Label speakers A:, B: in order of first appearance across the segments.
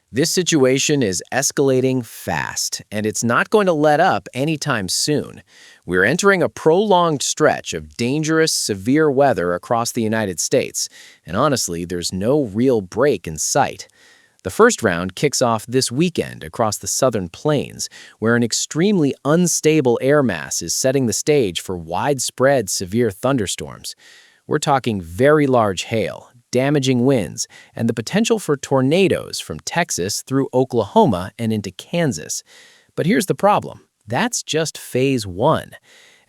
A: This situation is escalating fast, and it's not going to let up anytime soon. We're entering a prolonged stretch of dangerous, severe weather across the United States, and honestly, there's no real break in sight. The first round kicks off this weekend across the southern plains, where an extremely unstable air mass is setting the stage for widespread severe thunderstorms. We're talking very large hail, damaging winds, and the potential for tornadoes from Texas through Oklahoma and into Kansas. But here's the problem. That's just phase one.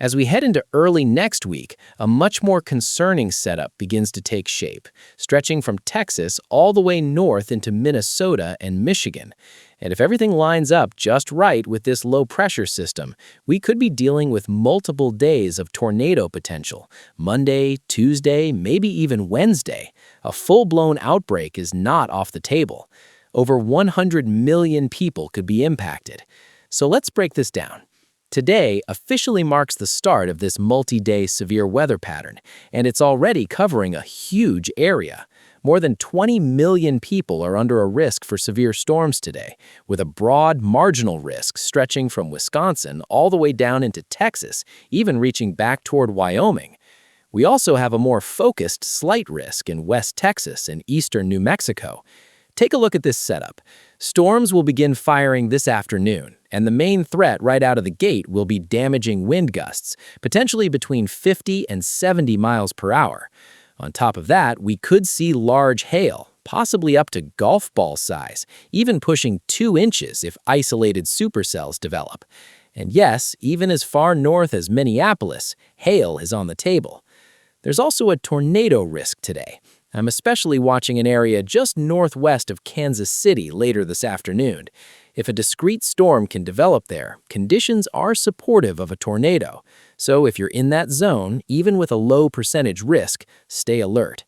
A: As we head into early next week, a much more concerning setup begins to take shape, stretching from Texas all the way north into Minnesota and Michigan. And if everything lines up just right with this low-pressure system, we could be dealing with multiple days of tornado potential. Monday, Tuesday, maybe even Wednesday. A full-blown outbreak is not off the table. Over 100 million people could be impacted. So let's break this down. Today officially marks the start of this multi-day severe weather pattern, and it's already covering a huge area. More than 20 million people are under a risk for severe storms today, with a broad marginal risk stretching from Wisconsin all the way down into Texas, even reaching back toward Wyoming. We also have a more focused slight risk in West Texas and eastern New Mexico. Take a look at this setup. Storms will begin firing this afternoon, and the main threat right out of the gate will be damaging wind gusts, potentially between 50 and 70 miles per hour. On top of that, we could see large hail, possibly up to golf ball size, even pushing 2 inches if isolated supercells develop. And yes, even as far north as Minneapolis, hail is on the table. There's also a tornado risk today. I'm especially watching an area just northwest of Kansas City later this afternoon. If a discrete storm can develop there, conditions are supportive of a tornado. So if you're in that zone, even with a low percentage risk, stay alert.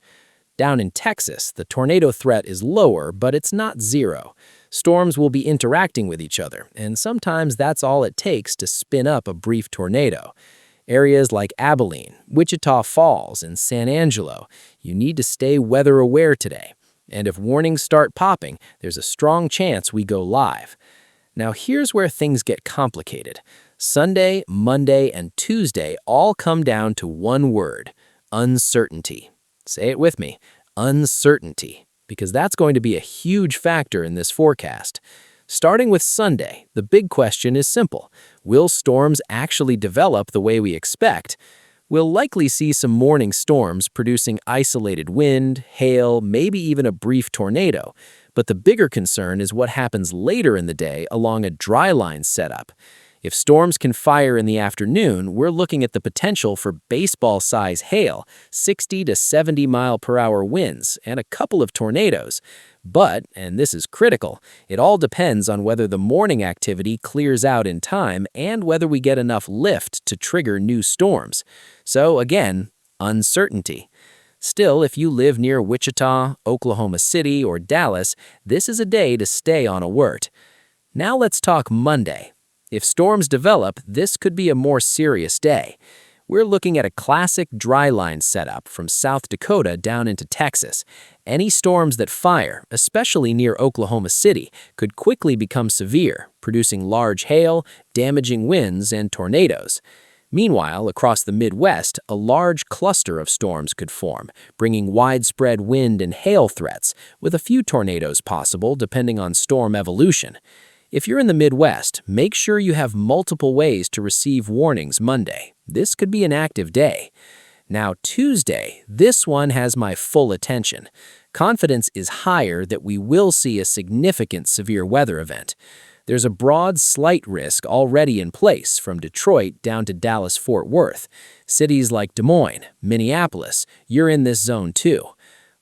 A: Down in Texas, the tornado threat is lower, but it's not zero. Storms will be interacting with each other, and sometimes that's all it takes to spin up a brief tornado. Areas like Abilene, Wichita Falls, and San Angelo, you need to stay weather aware today. And if warnings start popping, there's a strong chance we go live. Now here's where things get complicated. Sunday, Monday, and Tuesday all come down to one word: uncertainty. Say it with me, uncertainty, because that's going to be a huge factor in this forecast. Starting with Sunday, the big question is simple. Will storms actually develop the way we expect? We'll likely see some morning storms producing isolated wind, hail, maybe even a brief tornado. But the bigger concern is what happens later in the day along a dry line setup. If storms can fire in the afternoon, we're looking at the potential for baseball-size hail, 60 to 70 mile per hour winds, and a couple of tornadoes. But, and this is critical, it all depends on whether the morning activity clears out in time and whether we get enough lift to trigger new storms. So again, uncertainty. Still, if you live near Wichita, Oklahoma City, or Dallas, this is a day to stay on alert. Now let's talk Monday. If storms develop, this could be a more serious day. We're looking at a classic dry line setup from South Dakota down into Texas. Any storms that fire, especially near Oklahoma City, could quickly become severe, producing large hail, damaging winds, and tornadoes. Meanwhile, across the Midwest, a large cluster of storms could form, bringing widespread wind and hail threats, with a few tornadoes possible depending on storm evolution. If you're in the Midwest, make sure you have multiple ways to receive warnings Monday. This could be an active day. Now Tuesday, this one has my full attention. Confidence is higher that we will see a significant severe weather event. There's a broad slight risk already in place from Detroit down to Dallas-Fort Worth. Cities like Des Moines, Minneapolis, you're in this zone too.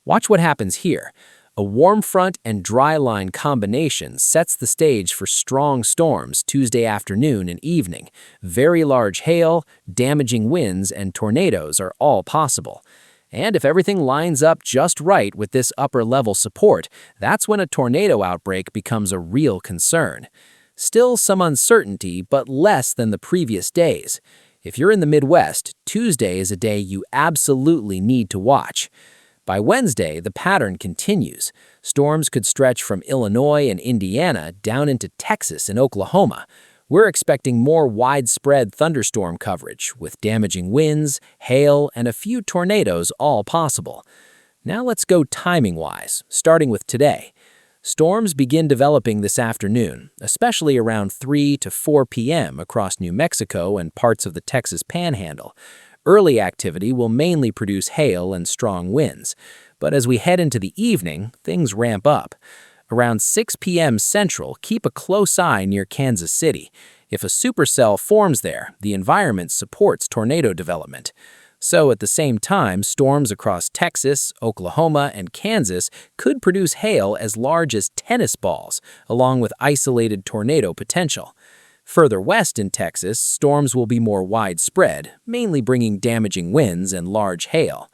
A: Watch what happens here. A warm front and dry line combination sets the stage for strong storms Tuesday afternoon and evening. Very large hail, damaging winds, and tornadoes are all possible. And if everything lines up just right with this upper-level support, that's when a tornado outbreak becomes a real concern. Still some uncertainty, but less than the previous days. If you're in the Midwest, Tuesday is a day you absolutely need to watch. By Wednesday, the pattern continues. Storms could stretch from Illinois and Indiana down into Texas and Oklahoma. We're expecting more widespread thunderstorm coverage, with damaging winds, hail, and a few tornadoes all possible. Now let's go timing-wise, starting with today. Storms begin developing this afternoon, especially around 3 to 4 p.m. across New Mexico and parts of the Texas Panhandle. Early activity will mainly produce hail and strong winds, but as we head into the evening, things ramp up. Around 6 p.m. Central, keep a close eye near Kansas City. If a supercell forms there, the environment supports tornado development. So at the same time, storms across Texas, Oklahoma, and Kansas could produce hail as large as tennis balls, along with isolated tornado potential. Further west in Texas, storms will be more widespread, mainly bringing damaging winds and large hail.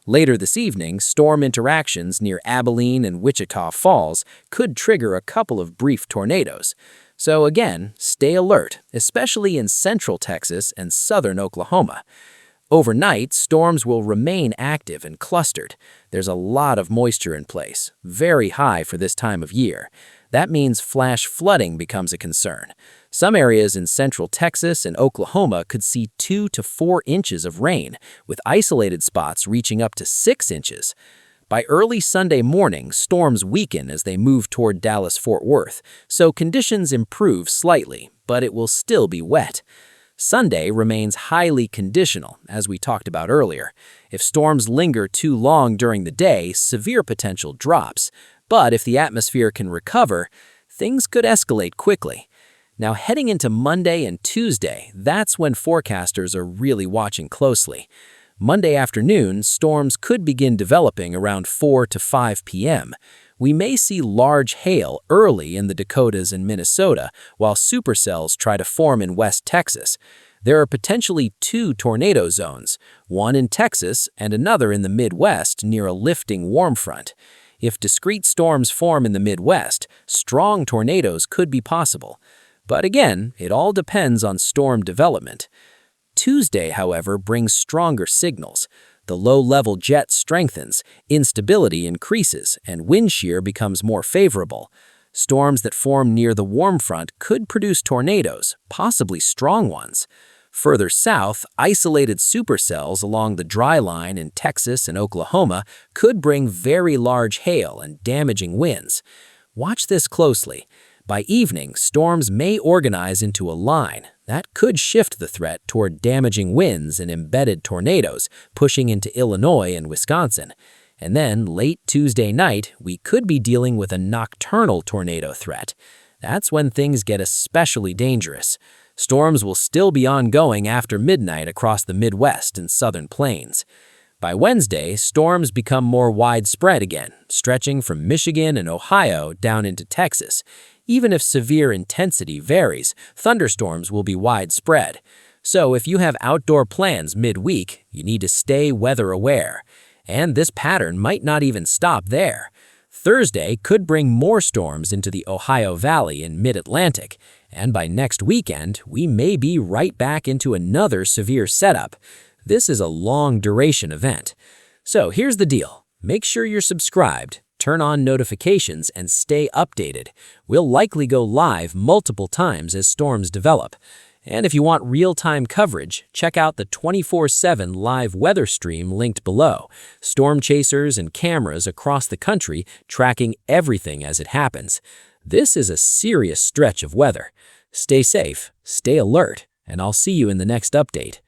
A: Later this evening, storm interactions near Abilene and Wichita Falls could trigger a couple of brief tornadoes. So again, stay alert, especially in central Texas and southern Oklahoma. Overnight, storms will remain active and clustered. There's a lot of moisture in place, very high for this time of year. That means flash flooding becomes a concern. Some areas in central Texas and Oklahoma could see 2 to 4 inches of rain, with isolated spots reaching up to 6 inches. By early Sunday morning, storms weaken as they move toward Dallas-Fort Worth, so conditions improve slightly, but it will still be wet. Sunday remains highly conditional, as we talked about earlier. If storms linger too long during the day, severe potential drops. But if the atmosphere can recover, things could escalate quickly. Now, heading into Monday and Tuesday, that's when forecasters are really watching closely. Monday afternoon, storms could begin developing around 4 to 5 p.m. We may see large hail early in the Dakotas and Minnesota, while supercells try to form in West Texas. There are potentially 2 tornado zones, one in Texas and another in the Midwest near a lifting warm front. If discrete storms form in the Midwest, strong tornadoes could be possible. But again, it all depends on storm development. Tuesday, however, brings stronger signals. The low-level jet strengthens, instability increases, and wind shear becomes more favorable. Storms that form near the warm front could produce tornadoes, possibly strong ones. Further south, isolated supercells along the dry line in Texas and Oklahoma could bring very large hail and damaging winds. Watch this closely. By evening, storms may organize into a line. That could shift the threat toward damaging winds and embedded tornadoes, pushing into Illinois and Wisconsin. And then, late Tuesday night, we could be dealing with a nocturnal tornado threat. That's when things get especially dangerous. Storms will still be ongoing after midnight across the Midwest and Southern Plains. By Wednesday, storms become more widespread again, stretching from Michigan and Ohio down into Texas. Even if severe intensity varies, thunderstorms will be widespread. So if you have outdoor plans midweek, you need to stay weather aware. And this pattern might not even stop there. Thursday could bring more storms into the Ohio Valley and Mid-Atlantic, and by next weekend, we may be right back into another severe setup. This is a long-duration event. So here's the deal. Make sure you're subscribed, turn on notifications, and stay updated. We'll likely go live multiple times as storms develop. And if you want real-time coverage, check out the 24/7 live weather stream linked below. Storm chasers and cameras across the country tracking everything as it happens. This is a serious stretch of weather. Stay safe, stay alert, and I'll see you in the next update.